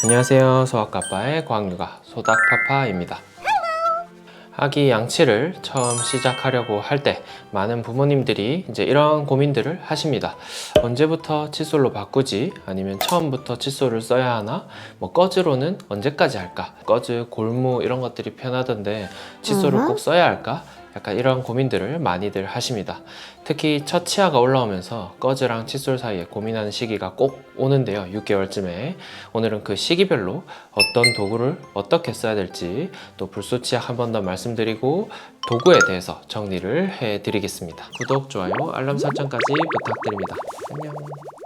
안녕하세요. 소아과빠의 과학육아 소닥파파입니다. 아기 양치를 처음 시작하려고 할 때 많은 부모님들이 이제 이런 고민들을 하십니다. 언제부터 칫솔로 바꾸지? 아니면 처음부터 칫솔을 써야 하나? 뭐 꺼즈로는 언제까지 할까? 꺼즈, 골무 이런 것들이 편하던데 칫솔을 꼭 써야 할까? 약간 이런 고민들을 많이들 하십니다. 특히 첫 치아가 올라오면서 꺼즈랑 칫솔 사이에 고민하는 시기가 꼭 오는데요. 6개월쯤에 오늘은 그 시기별로 어떤 도구를 어떻게 써야 될지 또 불쏘치약 한 번 더 말씀드리고 도구에 대해서 정리를 해드리겠습니다. 구독, 좋아요, 알람 설정까지 부탁드립니다. 안녕.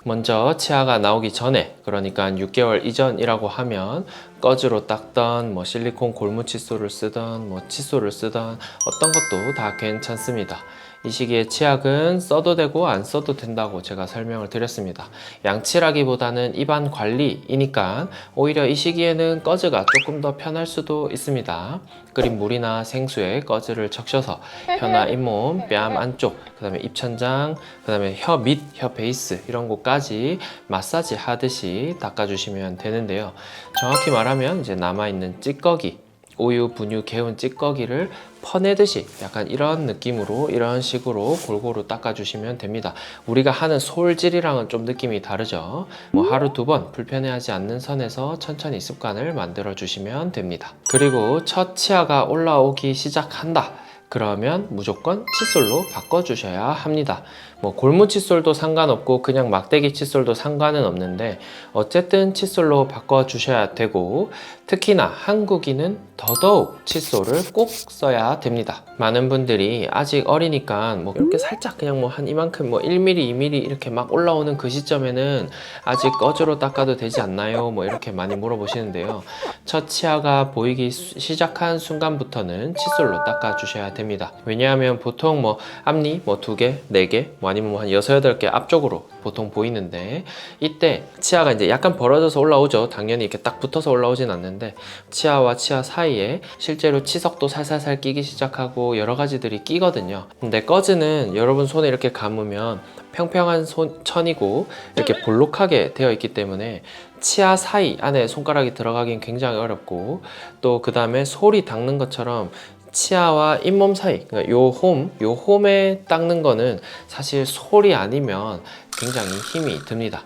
먼저 치아가 나오기 전에, 그러니까 6개월 이전이라고 하면 꺼즈로 닦던 뭐 실리콘 골무 칫솔을 쓰던 뭐 칫솔을 쓰던 어떤 것도 다 괜찮습니다. 이 시기에 치약은 써도 되고 안 써도 된다고 제가 설명을 드렸습니다. 양치라기보다는 입안 관리이니까 오히려 이 시기에는 꺼즈가 조금 더 편할 수도 있습니다. 끓인 물이나 생수에 꺼즈를 적셔서 혀나 잇몸, 뺨 안쪽, 그 다음에 입천장, 그 다음에 혀 밑, 혀 베이스 이런 곳까지 마사지 하듯이 닦아주시면 되는데요. 정확히 말하면 이제 남아있는 찌꺼기, 우유, 분유, 개운 찌꺼기를 퍼내듯이 약간 이런 느낌으로 이런 식으로 골고루 닦아주시면 됩니다. 우리가 하는 솔질이랑은 좀 느낌이 다르죠. 뭐 하루 두 번 불편해하지 않는 선에서 천천히 습관을 만들어 주시면 됩니다. 그리고 첫 치아가 올라오기 시작한다. 그러면 무조건 칫솔로 바꿔주셔야 합니다. 뭐 골무 칫솔도 상관없고 그냥 막대기 칫솔도 상관은 없는데 어쨌든 칫솔로 바꿔주셔야 되고, 특히나 한국인은 더더욱 칫솔을 꼭 써야 됩니다. 많은 분들이 아직 어리니까 뭐 이렇게 살짝 그냥 뭐 한 이만큼 뭐 1mm, 2mm 이렇게 막 올라오는 그 시점에는 아직 꺼즈로 닦아도 되지 않나요? 뭐 이렇게 많이 물어보시는데요. 첫 치아가 보이기 시작한 순간부터는 칫솔로 닦아주셔야 됩니다. 왜냐하면 보통 뭐 앞니 뭐 2개, 4개, 뭐 아니면 뭐 한 6, 8개 앞쪽으로 보통 보이는데 이때 치아가 이제 약간 벌어져서 올라오죠. 당연히 이렇게 딱 붙어서 올라오진 않는데 치아와 치아 사이에 실제로 치석도 살살살 끼기 시작하고 여러 가지들이 끼거든요. 근데 꺼즈는 여러분 손에 이렇게 감으면 평평한 천이고 이렇게 볼록하게 되어 있기 때문에 치아 사이 안에 손가락이 들어가긴 굉장히 어렵고, 또 그 다음에 소리 닦는 것처럼 치아와 잇몸 사이, 그러니까 요 홈에 닦는 거는 사실 솔이 아니면 굉장히 힘이 듭니다.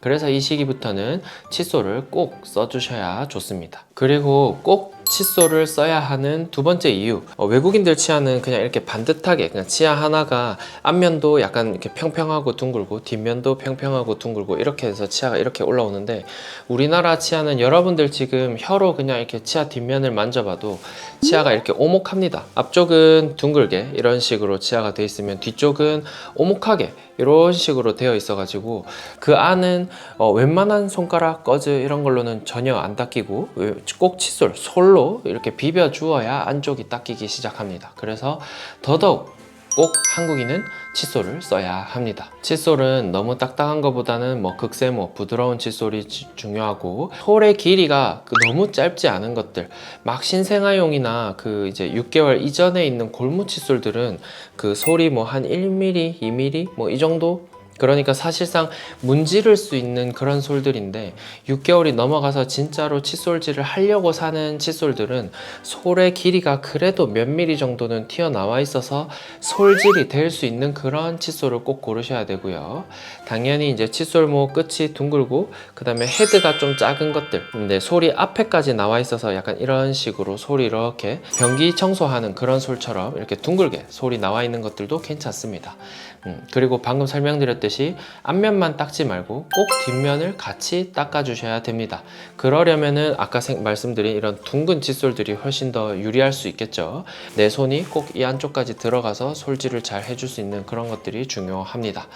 그래서 이 시기부터는 칫솔을 꼭 써주셔야 좋습니다. 그리고 꼭 칫솔을 써야 하는 두 번째 이유, 외국인들 치아는 그냥 이렇게 반듯하게 그냥 치아 하나가 앞면도 약간 이렇게 평평하고 둥글고 뒷면도 평평하고 둥글고 이렇게 해서 치아가 이렇게 올라오는데, 우리나라 치아는 여러분들 지금 혀로 그냥 이렇게 치아 뒷면을 만져봐도 치아가 이렇게 오목합니다. 앞쪽은 둥글게 이런 식으로 치아가 되어 있으면 뒤쪽은 오목하게 이런 식으로 되어 있어 가지고 그 안은 웬만한 손가락, 꺼즈 이런 걸로는 전혀 안 닦이고 꼭 칫솔, 솔로 이렇게 비벼 주어야 안쪽이 닦이기 시작합니다. 그래서 더더욱 꼭 한국인은 칫솔을 써야 합니다. 칫솔은 너무 딱딱한 것보다는 뭐 극세모, 부드러운 칫솔이 중요하고, 솔의 길이가 너무 짧지 않은 것들, 막 신생아용이나 그 이제 6개월 이전에 있는 골무 칫솔들은 그 솔이 뭐 한 1mm, 2mm 뭐 이 정도? 그러니까 사실상 문지를 수 있는 그런 솔들인데 6개월이 넘어가서 진짜로 칫솔질을 하려고 사는 칫솔들은 솔의 길이가 그래도 몇 미리 정도는 튀어나와 있어서 솔질이 될 수 있는 그런 칫솔을 꼭 고르셔야 되고요. 당연히 이제 칫솔모 끝이 둥글고 그 다음에 헤드가 좀 작은 것들, 근데 솔이 앞에까지 나와 있어서 약간 이런 식으로 솔이 이렇게 변기 청소하는 그런 솔처럼 이렇게 둥글게 솔이 나와 있는 것들도 괜찮습니다. 그리고 방금 설명드렸듯이 앞면만 닦지 말고 꼭 뒷면을 같이 닦아주셔야 됩니다. 그러려면은 아까 말씀드린 이런 둥근 칫솔들이 훨씬 더 유리할 수 있겠죠. 내 손이 꼭 이 안쪽까지 들어가서 솔질을 잘 해줄 수 있는 그런 것들이 중요합니다.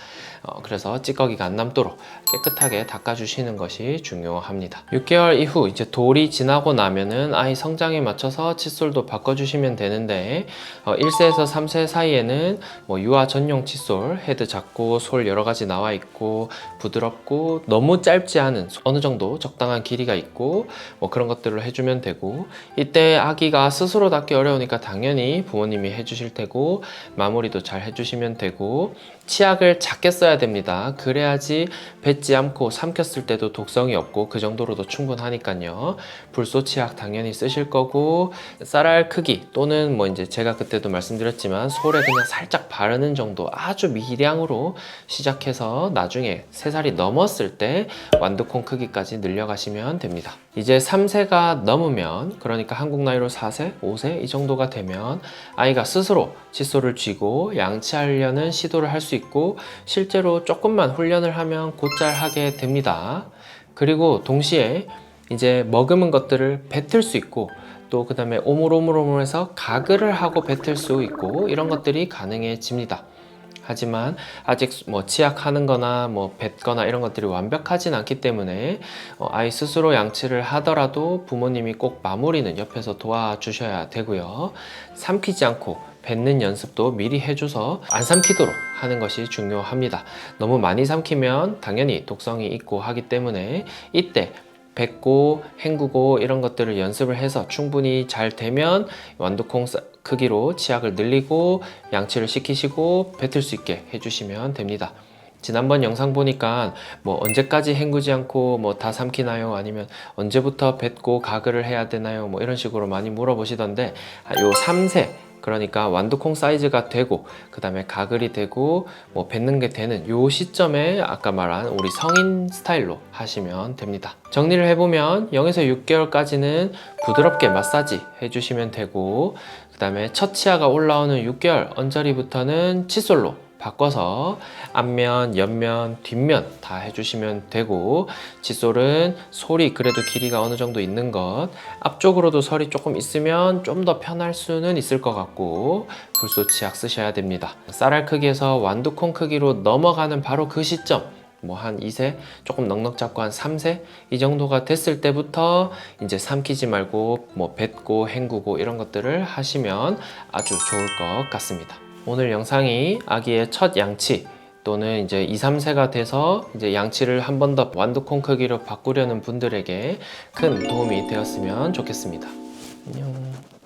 그래서 찌꺼기가 안 남도록 깨끗하게 닦아주시는 것이 중요합니다. 6개월 이후 이제 돌이 지나고 나면은 아이 성장에 맞춰서 칫솔도 바꿔주시면 되는데 1세에서 3세 사이에는 뭐 유아 전용 칫솔, 칫솔, 헤드 작고 솔 여러 가지 나와 있고 부드럽고 너무 짧지 않은 어느 정도 적당한 길이가 있고 뭐 그런 것들을 해주면 되고, 이때 아기가 스스로 닦기 어려우니까 당연히 부모님이 해주실 테고 마무리도 잘 해주시면 되고, 치약을 작게 써야 됩니다. 그래야지 뱉지 않고 삼켰을 때도 독성이 없고 그 정도로도 충분하니까요. 불소 치약 당연히 쓰실 거고, 쌀알 크기 또는 뭐 이제 제가 그때도 말씀드렸지만 솔에 그냥 살짝 바르는 정도 아주 미량으로 시작해서 나중에 3살이 넘었을 때 완두콩 크기까지 늘려가시면 됩니다. 이제 3세가 넘으면, 그러니까 한국 나이로 4세, 5세 이 정도가 되면 아이가 스스로 칫솔을 쥐고 양치하려는 시도를 할 수 있고 실제로 조금만 훈련을 하면 곧잘 하게 됩니다. 그리고 동시에 이제 머금은 것들을 뱉을 수 있고 또 그 다음에 오물오물오물해서 가글을 하고 뱉을 수 있고 이런 것들이 가능해집니다. 하지만 아직 뭐 치약하는 거나 뭐 뱉거나 이런 것들이 완벽하진 않기 때문에 아이 스스로 양치를 하더라도 부모님이 꼭 마무리는 옆에서 도와주셔야 되고요. 삼키지 않고 뱉는 연습도 미리 해줘서 안 삼키도록 하는 것이 중요합니다. 너무 많이 삼키면 당연히 독성이 있고 하기 때문에 이때 뱉고 헹구고 이런 것들을 연습을 해서 충분히 잘 되면 완두콩 크기로 치약을 늘리고 양치를 시키시고 뱉을 수 있게 해주시면 됩니다. 지난번 영상 보니까 뭐 언제까지 헹구지 않고 뭐 다 삼키나요? 아니면 언제부터 뱉고 가글을 해야 되나요? 뭐 이런 식으로 많이 물어보시던데, 요 3세 그러니까 완두콩 사이즈가 되고 그 다음에 가글이 되고 뭐 뱉는 게 되는 요 시점에 아까 말한 우리 성인 스타일로 하시면 됩니다. 정리를 해보면 0에서 6개월까지는 부드럽게 마사지 해주시면 되고, 그 다음에 첫 치아가 올라오는 6개월 언저리부터는 칫솔로 바꿔서 앞면, 옆면, 뒷면 다 해주시면 되고, 칫솔은 솔이 그래도 길이가 어느 정도 있는 것, 앞쪽으로도 솔이 조금 있으면 좀 더 편할 수는 있을 것 같고 불소 치약 쓰셔야 됩니다. 쌀알 크기에서 완두콩 크기로 넘어가는 바로 그 시점, 뭐 한 2세, 조금 넉넉 잡고 한 3세 이 정도가 됐을 때부터 이제 삼키지 말고 뭐 뱉고 헹구고 이런 것들을 하시면 아주 좋을 것 같습니다. 오늘 영상이 아기의 첫 양치 또는 이제 2, 3세가 돼서 이제 양치를 한 번 더 완두콩 크기로 바꾸려는 분들에게 큰 도움이 되었으면 좋겠습니다. 안녕.